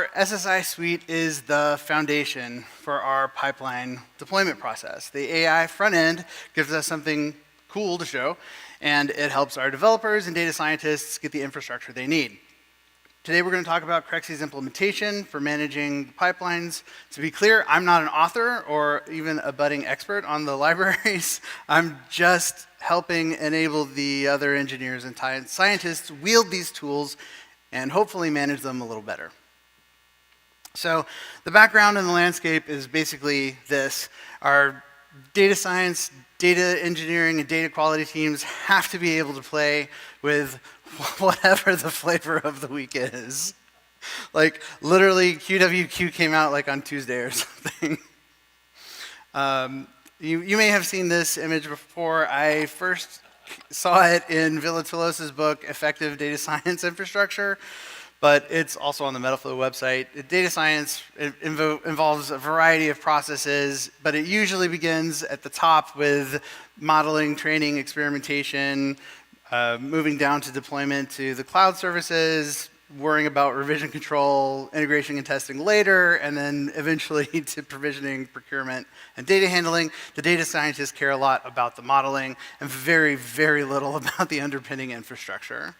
our SSI suite is the foundation for our pipeline deployment process. The AI front end gives us something cool to show, and it helps our developers and data scientists get the infrastructure they need. Today we're going to talk about Crexi's implementation for managing pipelines. To be clear, I'm not an author or even a budding expert on the libraries. I'm just helping enable the other engineers and scientists wield these tools and hopefully manage them a little better. So the background in the landscape is basically this. Our data science, data engineering, and data quality teams have to be able to play with whatever the flavor of the week is. Like, literally, QWQ came out like on Tuesday or something. You may have seen this image before. I first saw it in Villatelos's book, Effective Data Science Infrastructure, but it's also on the Metaflow website. Data science involves a variety of processes, but it usually begins at the top with modeling, training, experimentation, moving down to deployment to the cloud services, worrying about revision control, integration and testing later, and then eventually to provisioning, procurement, and data handling. The data scientists care a lot about the modeling and very, very little about the underpinning infrastructure.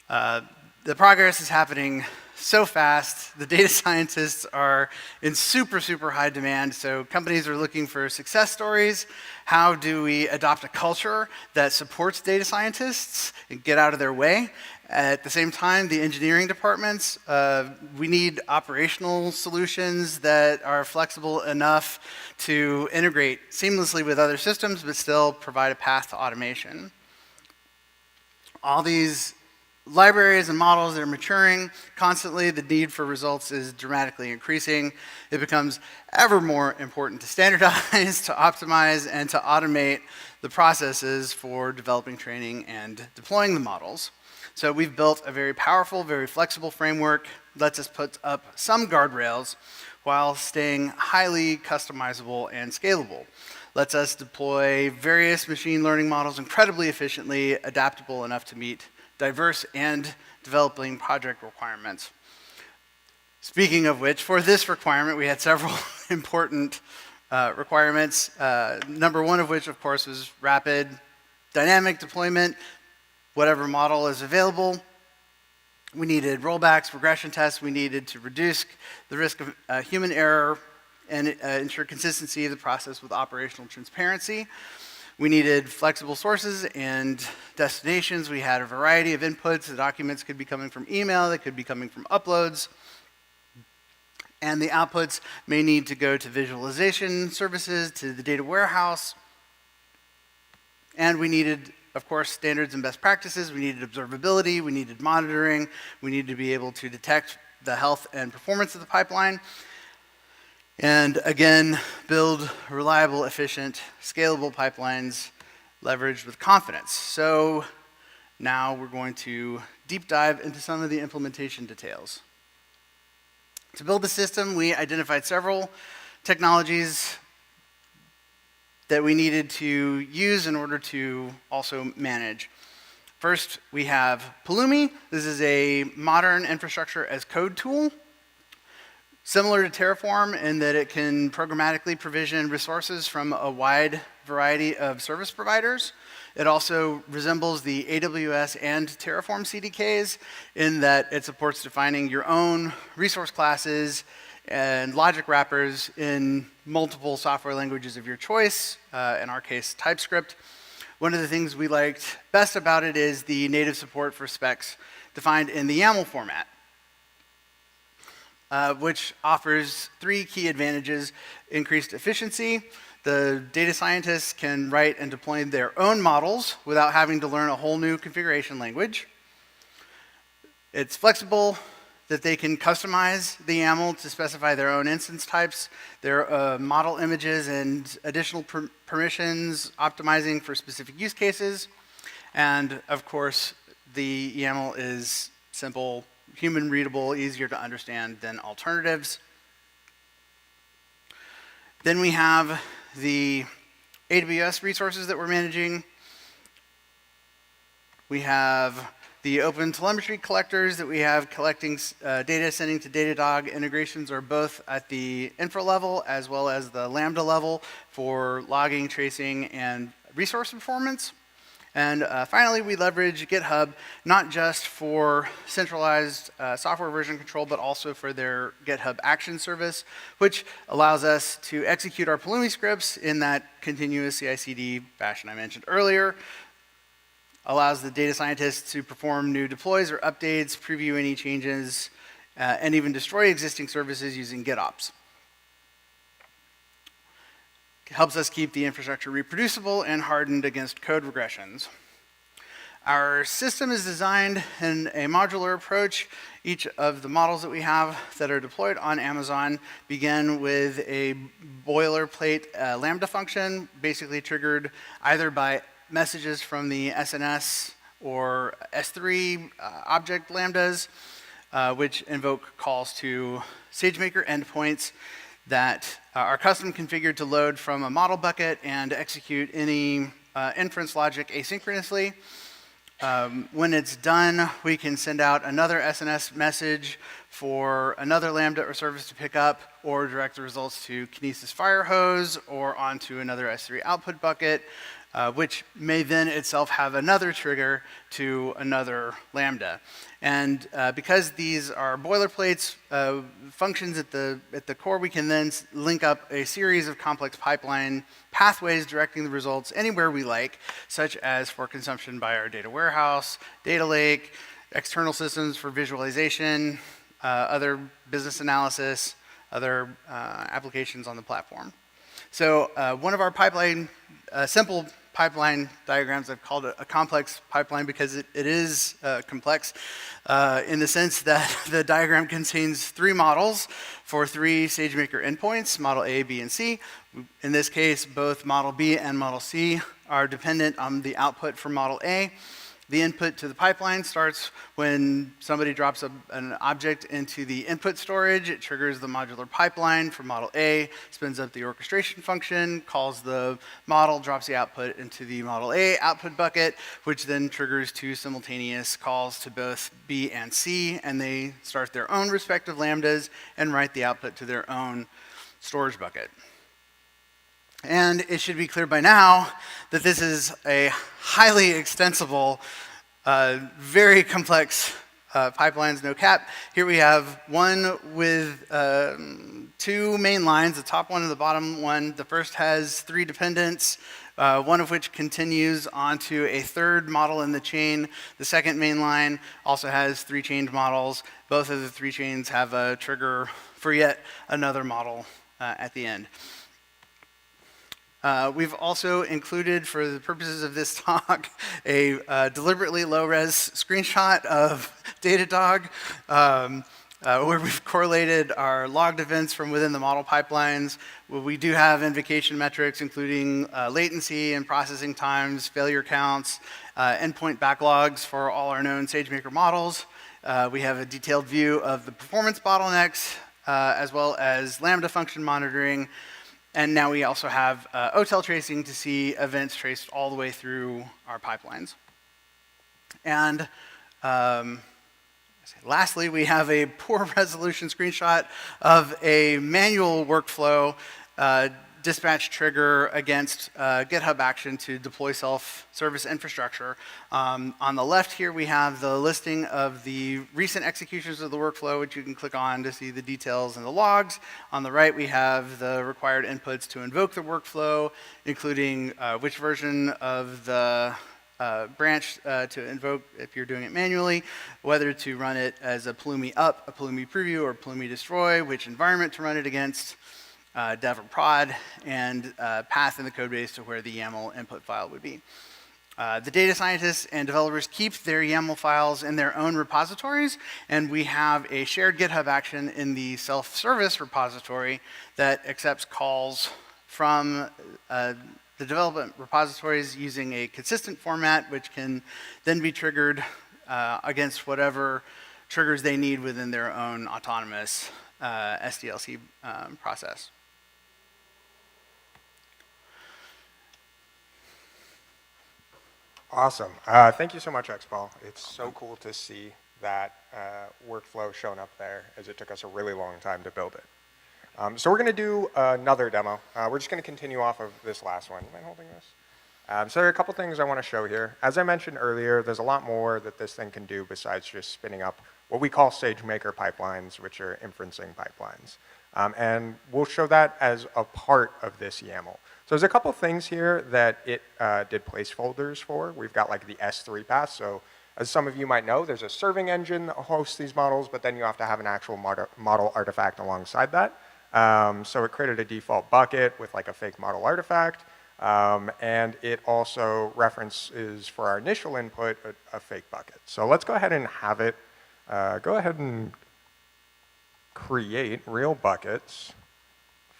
The progress is happening so fast. The data scientists are in super, super high demand. So companies are looking for success stories. How do we adopt a culture that supports data scientists and get out of their way? At the same time, the engineering departments, we need operational solutions that are flexible enough to integrate seamlessly with other systems, but still provide a path to automation. All these libraries and models that are maturing constantly, the need for results is dramatically increasing. It becomes ever more important to standardize, to optimize, and to automate the processes for developing, training, and deploying the models. So we've built a very powerful, very flexible framework, lets us put up some guardrails while staying highly customizable and scalable. Lets us deploy various machine learning models incredibly efficiently, adaptable enough to meet diverse and developing project requirements. Speaking of which, for this requirement, we had several important requirements. Number one of which, of course, was rapid dynamic deployment, whatever model is available. We needed rollbacks, regression tests. We needed to reduce the risk of human error and ensure consistency of the process with operational transparency. We needed flexible sources and destinations. We had a variety of inputs. The documents could be coming from email, they could be coming from uploads. And the outputs may need to go to visualization services, to the data warehouse. And we needed, of course, standards and best practices. We needed observability, we needed monitoring, we needed to be able to detect the health and performance of the pipeline. And again, build reliable, efficient, scalable pipelines leveraged with confidence. So now we're going to deep dive into some of the implementation details. To build the system, we identified several technologies that we needed to use in order to also manage. First, we have Pulumi. This is a modern infrastructure as code tool. Similar to Terraform in that it can programmatically provision resources from a wide variety of service providers. It also resembles the AWS and Terraform CDKs in that it supports defining your own resource classes and logic wrappers in multiple software languages of your choice, in our case, TypeScript. One of the things we liked best about it is the native support for specs defined in the YAML format. Which offers three key advantages: increased efficiency. The data scientists can write and deploy their own models without having to learn a whole new configuration language. It's flexible, that they can customize the YAML to specify their own instance types, their model images, and additional permissions, optimizing for specific use cases. And of course, the YAML is simple, human readable, easier to understand than alternatives. Then we have the AWS resources that we're managing. We have The open telemetry collectors that we have collecting data, sending to Datadog integrations are both at the infra level as well as the Lambda level for logging, tracing, and resource performance. And finally, we leverage GitHub not just for centralized software version control, but also for their GitHub Action service, which allows us to execute our Pulumi scripts in that continuous CI/CD fashion I mentioned earlier. Allows the data scientists to perform new deploys or updates, preview any changes, and even destroy existing services using GitOps. Helps us keep the infrastructure reproducible and hardened against code regressions. Our system is designed in a modular approach. Each of the models that we have that are deployed on Amazon begin with a boilerplate Lambda function, basically triggered either by messages from the SNS or S3 object lambdas, which invoke calls to SageMaker endpoints that are custom configured to load from a model bucket and execute any inference logic asynchronously. When it's done, we can send out another SNS message for another Lambda or service to pick up, or direct the results to Kinesis Firehose or onto another S3 output bucket, which may then itself have another trigger to another Lambda. And because these are boilerplates, functions at the core, we can then link up a series of complex pipeline pathways directing the results anywhere we like, such as for consumption by our data warehouse, data lake, external systems for visualization, other business analysis, other applications on the platform. So one of our simple pipeline diagrams, I've called it a complex pipeline because it is complex in the sense that the diagram contains 3 models for 3 SageMaker endpoints, model A, B, and C. In this case, both model B and model C are dependent on the output from model A. The input to the pipeline starts when somebody drops an object into the input storage. It triggers the modular pipeline for model A, spins up the orchestration function, calls the model, drops the output into the model A output bucket, which then triggers 2 simultaneous calls to both B and C, and they start their own respective lambdas and write the output to their own storage bucket. And it should be clear by now that this is a highly extensible, very complex pipelines, no cap. Here we have one with 2 main lines, the top one and the bottom one. The first has 3 dependents, one of which continues onto a 3rd model in the chain. The second main line also has 3 chained models. Both of the 3 chains have a trigger for yet another model at the end. We've also included, for the purposes of this talk, a deliberately low-res screenshot of Datadog, where we've correlated our logged events from within the model pipelines. We do have invocation metrics, including latency and processing times, failure counts, endpoint backlogs for all our known SageMaker models. We have a detailed view of the performance bottlenecks, as well as Lambda function monitoring. And now we also have OTel tracing to see events traced all the way through our pipelines. And lastly, we have a poor resolution screenshot of a manual workflow dispatch trigger against GitHub Action to deploy self-service infrastructure. On the left here, we have the listing of the recent executions of the workflow, which you can click on to see the details and the logs. On the right, we have the required inputs to invoke the workflow, including which version of the branch to invoke if you're doing it manually, whether to run it as a Pulumi up, a Pulumi preview, or Pulumi destroy, which environment to run it against, dev or prod, and path in the code base to where the YAML input file would be. The data scientists and developers keep their YAML files in their own repositories, and we have a shared GitHub action in the self-service repository that accepts calls from the development repositories using a consistent format, which can then be triggered against whatever triggers they need within their own autonomous SDLC process. Awesome. Thank you so much, Xpaul. It's so cool to see that workflow shown up there, as it took us a really long time to build it. So we're going to do another demo. We're just going to continue off of this last one. You mind holding this? So there are a couple things I want to show here. As I mentioned earlier, there's a lot more that this thing can do besides just spinning up what we call SageMaker pipelines, which are inferencing pipelines. And we'll show that as a part of this YAML. So there's a couple things here that it did placeholders for. We've got like the S3 path. So as some of you might know, there's a serving engine that hosts these models, but then you have to have an actual model artifact alongside that. So it created a default bucket with like a fake model artifact. And it also references for our initial input a fake bucket. So let's go ahead and have it, go ahead and create real buckets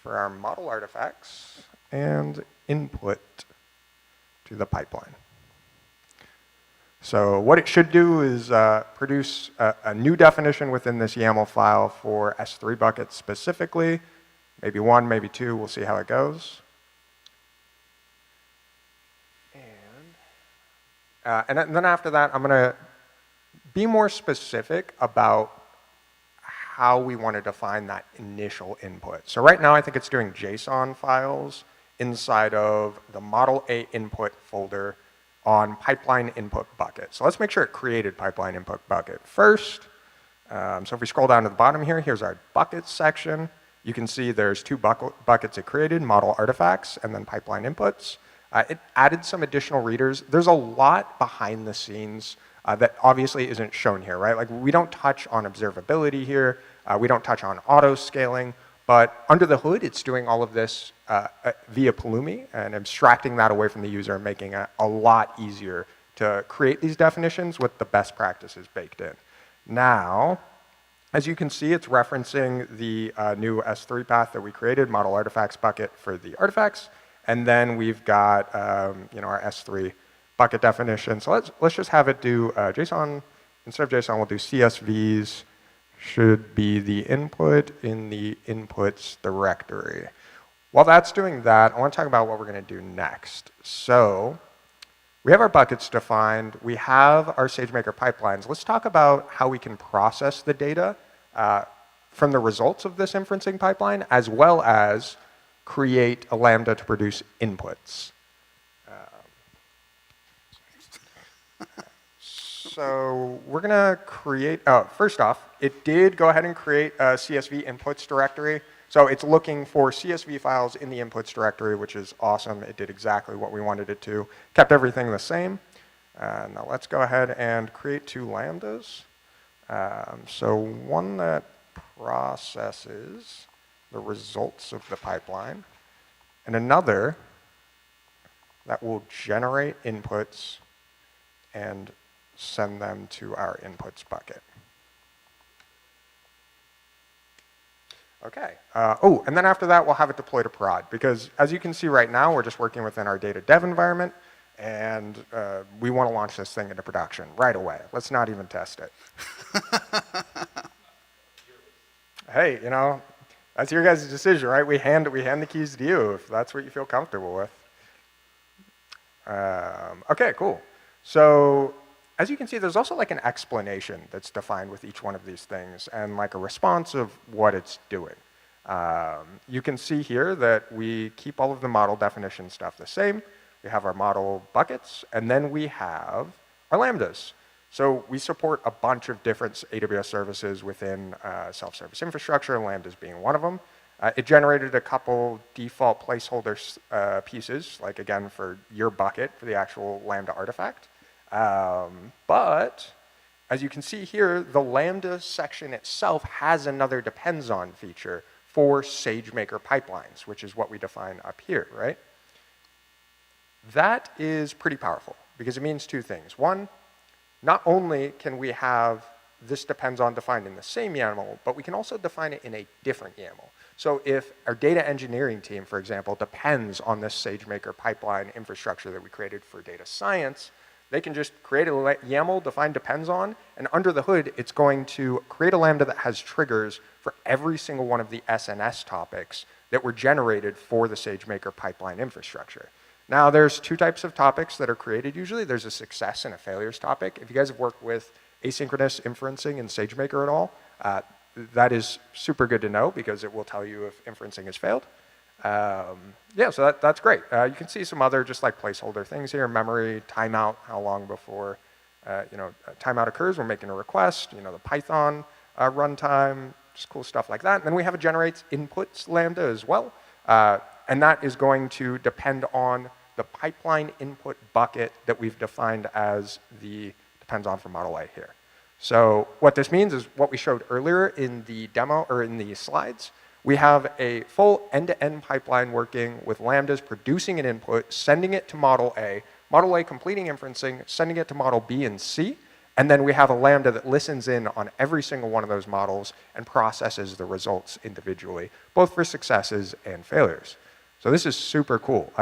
for our model artifacts and input to the pipeline. So what it should do is produce a new definition within this YAML file for S3 buckets specifically. Maybe one, maybe two, we'll see how it goes. And then after that, I'm going to be more specific about how we want to define that initial input. So right now, I think it's doing JSON files inside of the model A input folder on pipeline input bucket. So let's make sure it created pipeline input bucket first. So if we scroll down to the bottom here, here's our buckets section. You can see there's two buckets it created, model artifacts and then pipeline inputs. It added some additional readers. There's a lot behind the scenes that obviously isn't shown here, right? Like we don't touch on observability here. We don't touch on auto scaling. But under the hood, it's doing all of this via Pulumi and abstracting that away from the user and making it a lot easier to create these definitions with the best practices baked in. Now, as you can see, it's referencing the new S3 path that we created, model artifacts bucket for the artifacts. And then we've got our S3 bucket definition. So let's just have it do JSON. Instead of JSON, we'll do CSVs should be the input in the inputs directory. While that's doing that, I want to talk about what we're going to do next. So we have our buckets defined. We have our SageMaker pipelines. Let's talk about how we can process the data from the results of this inferencing pipeline, as well as create a Lambda to produce inputs. So we're going to create, first off, it did go ahead and create a CSV inputs directory. So it's looking for CSV files in the inputs directory, which is awesome. It did exactly what we wanted it to. Kept everything the same. Now let's go ahead and create two Lambdas. So one that processes the results of the pipeline, and another that will generate inputs and send them to our inputs bucket. Okay. And then after that, we'll have it deploy to prod, because as you can see right now, we're just working within our data dev environment, and we want to launch this thing into production right away. Let's not even test it. Hey, that's your guys' decision, right? We hand the keys to you if that's what you feel comfortable with. Okay, cool. So as you can see, there's also like an explanation that's defined with each one of these things and like a response of what it's doing. You can see here that we keep all of the model definition stuff the same. We have our model buckets, and then we have our Lambdas. So we support a bunch of different AWS services within self-service infrastructure, Lambdas being one of them. It generated a couple default placeholder pieces, like again for your bucket for the actual Lambda artifact. But as you can see here, the Lambda section itself has another depends on feature for SageMaker pipelines, which is what we define up here, right? That is pretty powerful because it means two things. One, not only can we have this depends on defined in the same YAML, but we can also define it in a different YAML. So if our data engineering team, for example, depends on this SageMaker pipeline infrastructure that we created for data science, they can just create a YAML, define depends on, and under the hood, it's going to create a Lambda that has triggers for every single one of the SNS topics that were generated for the SageMaker pipeline infrastructure. Now, there's two types of topics that are created usually. There's a success and a failures topic. If you guys have worked with asynchronous inferencing in SageMaker at all, that is super good to know because it will tell you if inferencing has failed. Yeah, so that's great. You can see some other just like placeholder things here, memory, timeout, how long before timeout occurs. We're making a request, the Python runtime, just cool stuff like that. And then we have a generates inputs lambda as well. And that is going to depend on the pipeline input bucket that we've defined as the depends on for model A here. So what this means is what we showed earlier in the demo or in the slides. We have a full end-to-end pipeline working with lambdas producing an input, sending it to model A completing inferencing, sending it to model B and C, and then we have a lambda that listens in on every single one of those models and processes the results individually, both for successes and failures. So this is super cool.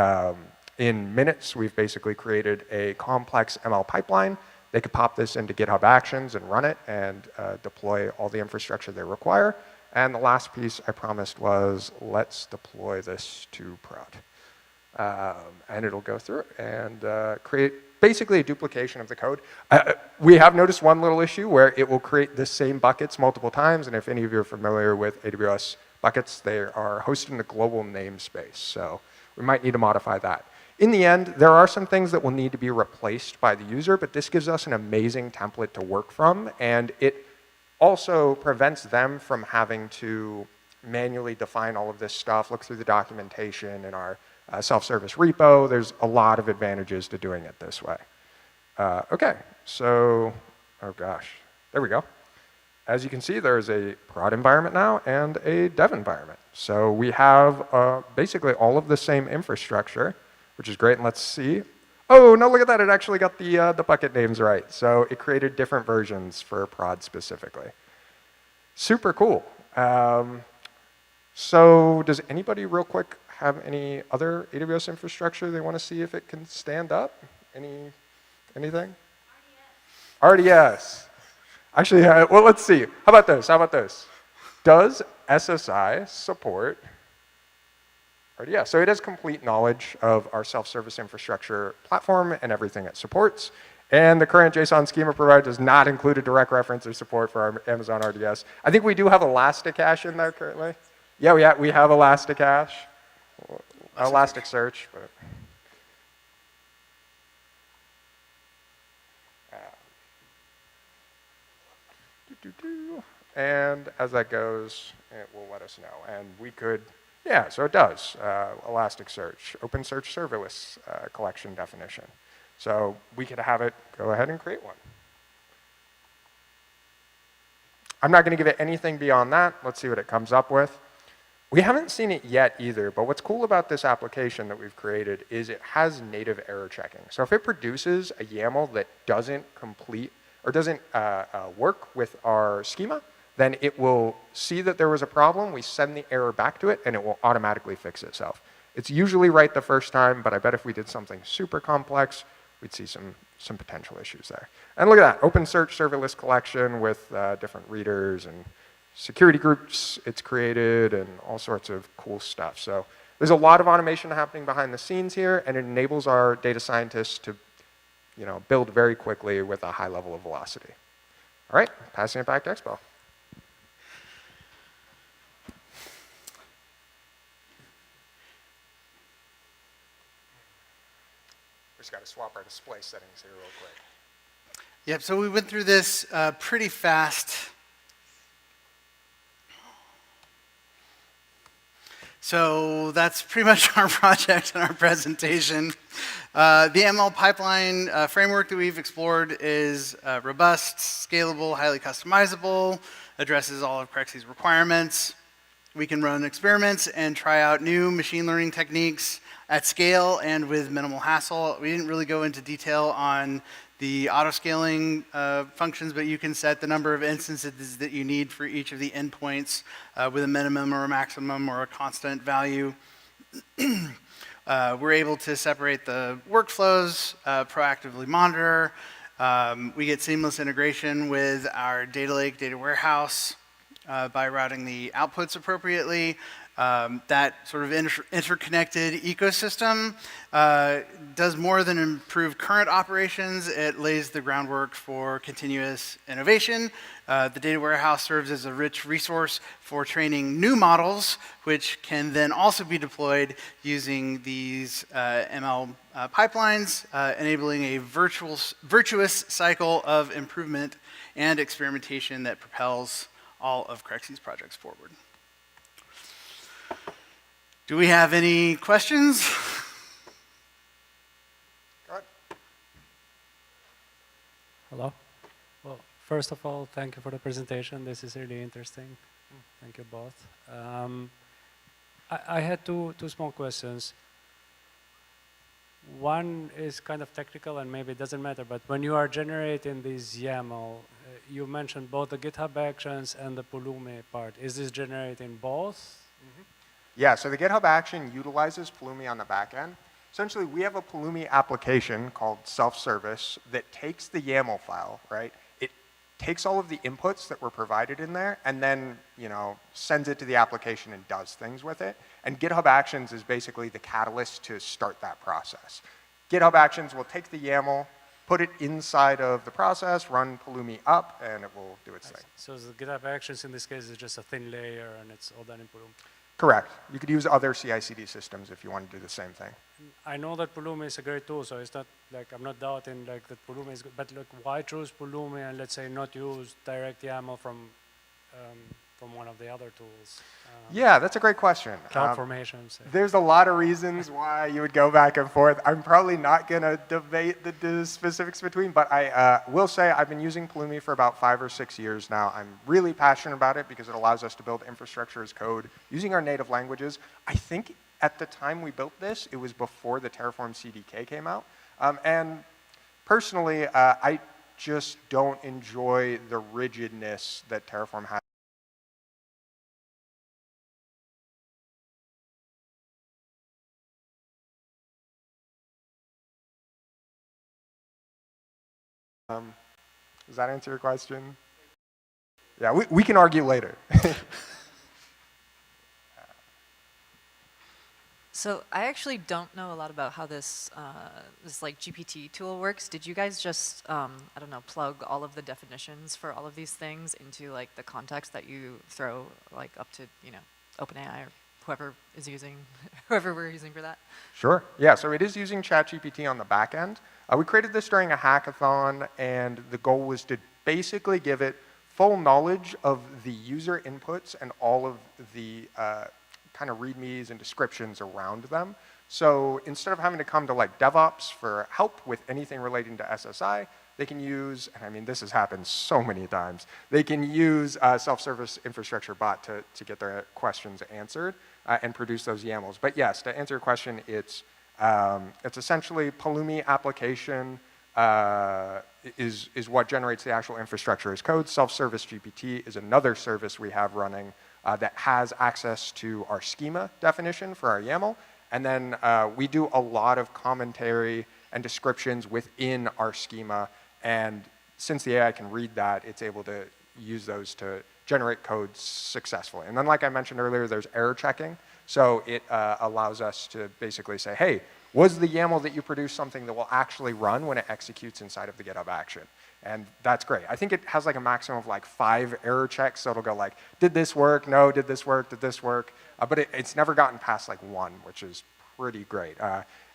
In minutes, we've basically created a complex ML pipeline. They could pop this into GitHub Actions and run it and deploy all the infrastructure they require. And the last piece I promised was, let's deploy this to prod. And it'll go through and create basically a duplication of the code. We have noticed one little issue where it will create the same buckets multiple times. And if any of you are familiar with AWS buckets, they are hosted in a global namespace. So we might need to modify that. In the end, there are some things that will need to be replaced by the user, but this gives us an amazing template to work from. And it also prevents them from having to manually define all of this stuff, look through the documentation in our self-service repo. There's a lot of advantages to doing it this way. Okay, so, oh gosh, there we go. As you can see, there's a prod environment now and a dev environment. So we have basically all of the same infrastructure, which is great. And let's see. Oh, no, look at that. It actually got the bucket names right. So it created different versions for prod specifically. Super cool. So does anybody real quick have any other AWS infrastructure they want to see if it can stand up? Anything? RDS. Actually, well, let's see. How about this? Does SSI support RDS? So it has complete knowledge of our self-service infrastructure platform and everything it supports. And the current JSON schema provider does not include a direct reference or support for our Amazon RDS. I think we do have Elasticache in there currently. Yeah, we have Elasticache, Elasticsearch, but and as that goes, it will let us know. And we could, yeah, so it does. Elasticsearch, OpenSearch serverless collection definition. So we could have it go ahead and create one. I'm not going to give it anything beyond that. Let's see what it comes up with. We haven't seen it yet either, but what's cool about this application that we've created is it has native error checking. So if it produces a YAML that doesn't complete or doesn't work with our schema, then it will see that there was a problem, we send the error back to it, and it will automatically fix itself. It's usually right the first time, but I bet if we did something super complex, we'd see some potential issues there. And look at that, OpenSearch serverless collection with different readers and security groups it's created and all sorts of cool stuff. So there's a lot of automation happening behind the scenes here, and it enables our data scientists to build very quickly with a high level of velocity. All right, passing it back to Xpaul. Just got to swap our display settings here real quick. Yep, so we went through this pretty fast. So that's pretty much our project and our presentation. The ML pipeline framework that we've explored is robust, scalable, highly customizable, addresses all of Crexi's requiremements. We can run experiments and try out new machine learning techniques at scale and with minimal hassle. We didn't really go into detail on the auto-scaling functions, but you can set the number of instances that you need for each of the endpoints with a minimum or a maximum or a constant value. We're able to separate the workflows, proactively monitor. We get seamless integration with our data lake, data warehouse. by routing the outputs appropriately. That sort of interconnected ecosystem does more than improve current operations. It lays the groundwork for continuous innovation. The data warehouse serves as a rich resource for training new models, which can then also be deployed using these ML pipelines, enabling a virtuous cycle of improvement and experimentation that propels all of Crexi's projects forward. Do we have any questions? Go ahead. Hello. Well, first of all, thank you for the presentation. This is really interesting. Thank you both. I had two small questions. One is kind of technical and maybe it doesn't matter, but when you are generating this YAML, you mentioned both the GitHub Actions and the Pulumi part. Is this generating both? Yeah, so the GitHub action utilizes Pulumi on the back end. Essentially, we have a Pulumi application called self-service that takes the YAML file, right? It takes all of the inputs that were provided in there and then, sends it to the application and does things with it. And GitHub Actions is basically the catalyst to start that process. GitHub Actions will take the YAML, put it inside of the process, run Pulumi up, and it will do its thing. So the GitHub Actions in this case is just a thin layer and it's all done in Pulumi. Correct. You could use other CI/CD systems if you want to do the same thing. I know that Pulumi is a great tool, so it's not like I'm not doubting like that Pulumi is good, but like why choose Pulumi and let's say not use direct YAML from one of the other tools? Yeah, that's a great question. CloudFormation. Say. There's a lot of reasons why you would go back and forth. I'm probably not going to debate the specifics between, but I will say I've been using Pulumi for about 5 or 6 years now. I'm really passionate about it because it allows us to build infrastructure as code using our native languages. I think at the time we built this, it was before the Terraform CDK came out. And personally, I just don't enjoy the rigidness that Terraform has. Does that answer your question? Yeah, we can argue later. So I actually don't know a lot about how this like GPT tool works. Did you guys just I don't know, plug all of the definitions for all of these things into like the context that you throw like up to OpenAI or whoever is using whoever we're using for that? Sure. Yeah, so it is using ChatGPT on the back end. We created this during a hackathon, and the goal was to basically give it full knowledge of the user inputs and all of the kind of readmes and descriptions around them. So instead of having to come to like DevOps for help with anything relating to SSI, they can use, and I mean this has happened so many times, they can use a self-service infrastructure bot to get their questions answered and produce those YAMLs. But yes, to answer your question, it's essentially Pulumi application is what generates the actual infrastructure as code. Self-service GPT is another service we have running that has access to our schema definition for our YAML. And then we do a lot of commentary and descriptions within our schema. And since the AI can read that, it's able to use those to generate code successfully. And then like I mentioned earlier, there's error checking. So it allows us to basically say, hey, was the YAML that you produced something that will actually run when it executes inside of the GitHub action? And that's great. I think it has like a maximum of like 5 error checks. So it'll go like, did this work? No, did this work? Did this work? But it's never gotten past like 1, which is pretty great.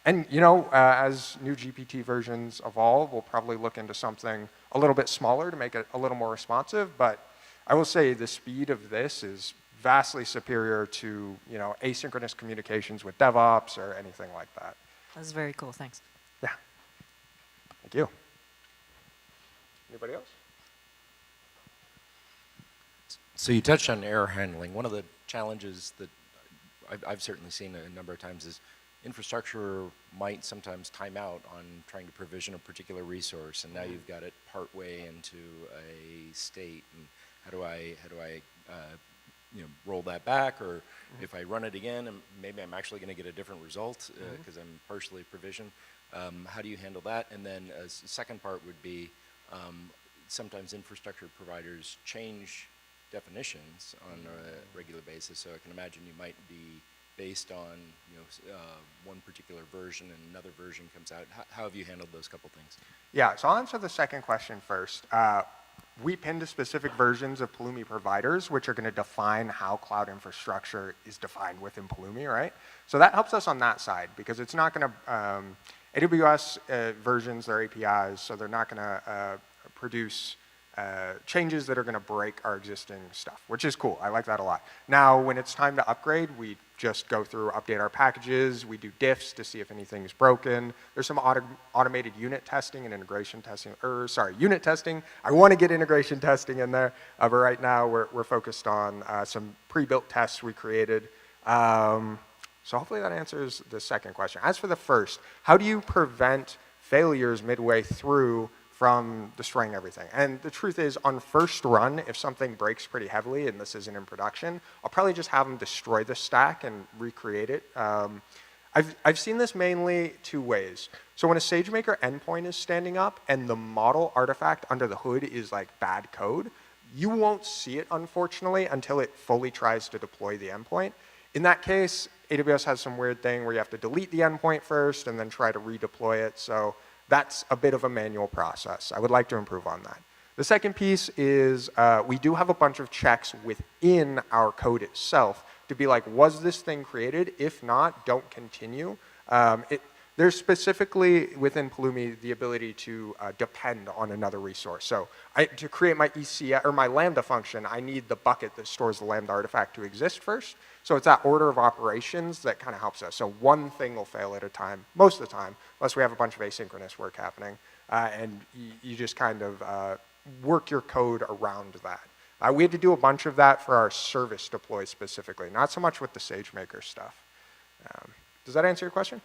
And as new GPT versions evolve, we'll probably look into something a little bit smaller to make it a little more responsive. But I will say the speed of this is vastly superior to asynchronous communications with DevOps or anything like that. That's very cool. Thanks. Yeah. Thank you. Anybody else? So you touched on error handling. One of the challenges that I've certainly seen a number of times is infrastructure might sometimes time out on trying to provision a particular resource, and now you've got it partway into a state. And how do I roll that back, or if I run it again, and maybe I'm actually going to get a different result because I'm partially provisioned. How do you handle that? And then a second part would be sometimes infrastructure providers change definitions on a regular basis. So I can imagine you might be based on one particular version and another version comes out. How have you handled those couple things? Yeah, so I'll answer the second question first. We pin to specific versions of Pulumi providers, which are going to define how cloud infrastructure is defined within Pulumi, right? So that helps us on that side because it's not going to, AWS versions their APIs, so they're not going to produce changes that are going to break our existing stuff, which is cool. I like that a lot. Now, when it's time to upgrade, we just go through, update our packages. We do diffs to see if anything's broken. There's some automated unit testing and integration testing, unit testing. I want to get integration testing in there, but right now we're focused on some pre-built tests we created. So hopefully that answers the second question. As for the first, how do you prevent failures midway through from destroying everything? And the truth is, on first run, if something breaks pretty heavily and this isn't in production, I'll probably just have them destroy the stack and recreate it. I've seen this mainly two ways. So when a SageMaker endpoint is standing up and the model artifact under the hood is like bad code, you won't see it, unfortunately, until it fully tries to deploy the endpoint. In that case, AWS has some weird thing where you have to delete the endpoint first and then try to redeploy it. So that's a bit of a manual process. I would like to improve on that. The second piece is we do have a bunch of checks within our code itself to be like, was this thing created? If not, don't continue. There's specifically within Pulumi the ability to depend on another resource. So to create my ECS or my Lambda function, I need the bucket that stores the Lambda artifact to exist first. So it's that order of operations that kind of helps us. So one thing will fail at a time, most of the time, unless we have a bunch of asynchronous work happening. And you just kind of work your code around that. We had to do a bunch of that for our service deploy specifically, not so much with the SageMaker stuff. Does that answer your question?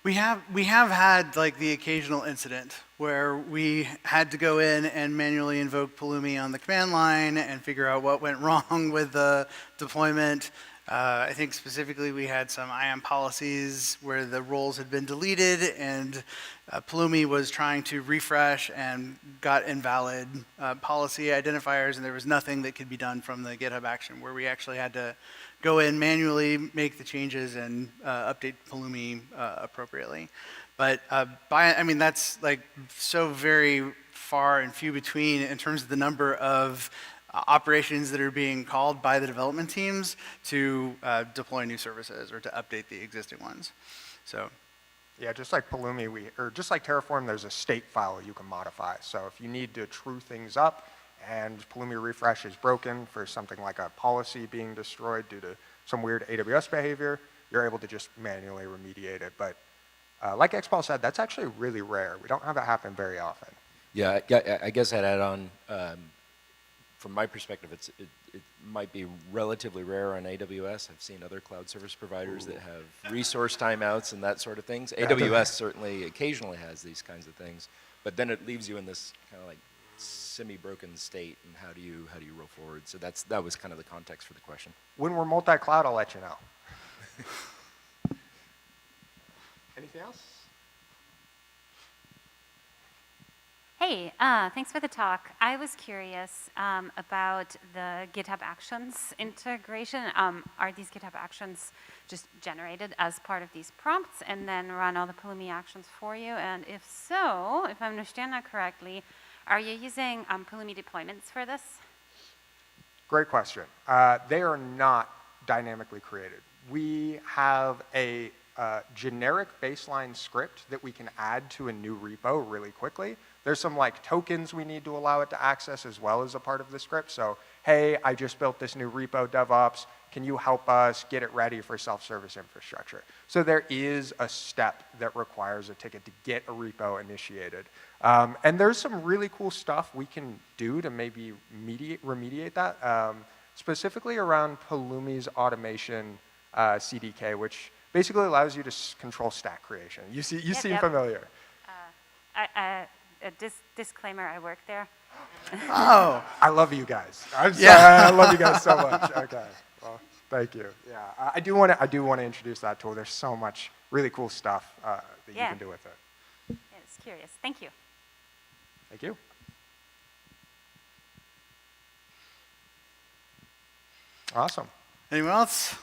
We have had like the occasional incident where we had to go in and manually invoke Pulumi on the command line and figure out what went wrong with the deployment. I think specifically we had some IAM policies where the roles had been deleted and Pulumi was trying to refresh and got invalid policy identifiers, and there was nothing that could be done from the GitHub action where we actually had to go in manually, make the changes, and update Pulumi appropriately. But that's like so very far and few between in terms of the number of operations that are being called by the development teams to deploy new services or to update the existing ones. So, yeah, just like Pulumi, or just like Terraform, there's a state file you can modify. So if you need to true things up and Pulumi refresh is broken for something like a policy being destroyed due to some weird AWS behavior, you're able to just manually remediate it. But like Xpaul said, that's actually really rare. We don't have it happen very often. Yeah, I guess I'd add on, from my perspective, it might be relatively rare on AWS. I've seen other cloud service providers that have resource timeouts and that sort of things. AWS certainly occasionally has these kinds of things, but then it leaves you in this kind of like semi-broken state, and how do you roll forward? So that was kind of the context for the question. When we're multi-cloud, I'll let you know. Anything else? Hey, thanks for the talk. I was curious about the GitHub Actions integration. Are these GitHub Actions just generated as part of these prompts and then run all the Pulumi actions for you? And if so, if I understand that correctly, are you using Pulumi deployments for this? Great question. They are not dynamically created. We have a generic baseline script that we can add to a new repo really quickly. There's some like tokens we need to allow it to access as well as a part of the script. So, hey, I just built this new repo, DevOps. Can you help us get it ready for self-service infrastructure? So there is a step that requires a ticket to get a repo initiated. And there's some really cool stuff we can do to maybe remediate that, specifically around Pulumi's automation CDK, which basically allows you to control stack creation. You seem familiar. Disclaimer, I work there. oh, I love you guys. I'm sorry, Yeah. I love you guys so much. Okay, well, thank you. Yeah, I do want to introduce that tool. There's so much really cool stuff that you can do with it. Yeah, it's curious. Thank you. Thank you. Awesome. Anyone else?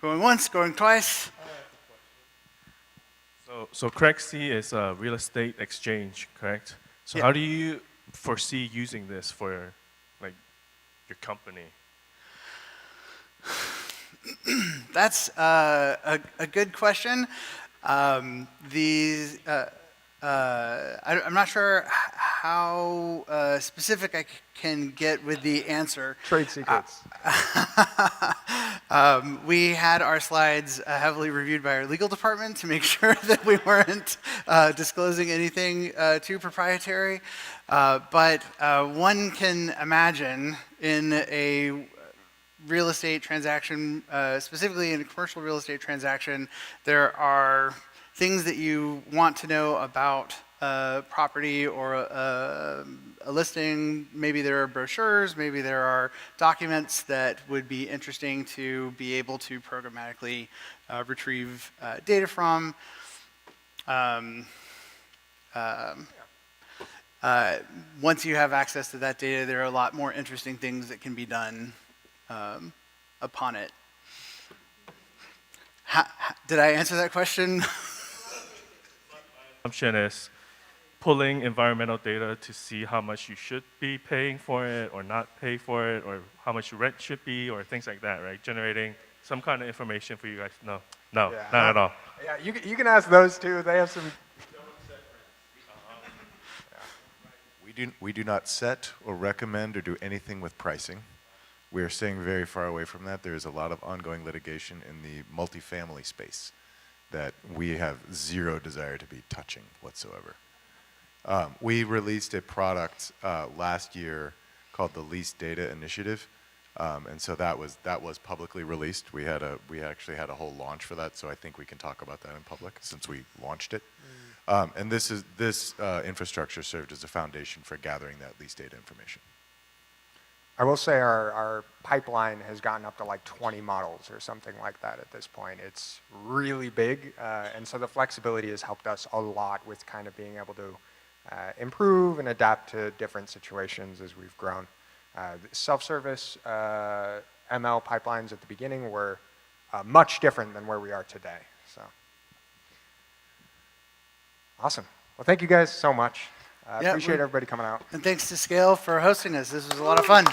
Going once, going twice? So Crexi is a real estate exchange, correct? So Yeah. how do you foresee using this for, like, your company? That's a good question. I'm not sure how specific I can get with the answer. Trade secrets. We had our slides heavily reviewed by our legal department to make sure that we weren't disclosing anything too proprietary. But one can imagine in a real estate transaction, specifically in a commercial real estate transaction, there are things that you want to know about a property or a listing. Maybe there are brochures, maybe there are documents that would be interesting to be able to programmatically retrieve data from. Once you have access to that data, there are a lot more interesting things that can be done upon it. Did I answer that question? Assumption is pulling environmental data to see how much you should be paying for it or not pay for it, or how much your rent should be, or things like that, right? Generating some kind of information for you guys. No, Yeah. not at all. Yeah, you can ask those too. They have some. We do not set or recommend or do anything with pricing. We are staying very far away from that. There is a lot of ongoing litigation in the multifamily space that we have zero desire to be touching whatsoever. We released a product last year called the Lease Data Initiative, and so that was publicly released. We actually had a whole launch for that, so I think we can talk about that in public since we launched it. And this infrastructure served as a foundation for gathering that lease data information. I will say our pipeline has gotten up to like 20 models or something like that at this point. It's really big, and so the flexibility has helped us a lot with kind of being able to improve and adapt to different situations as we've grown. Self-service ML pipelines at the beginning were much different than where we are today. So, awesome. Well, thank you guys so much. Yeah, Appreciate everybody coming out. And thanks to Scale for hosting us. This was a lot of fun.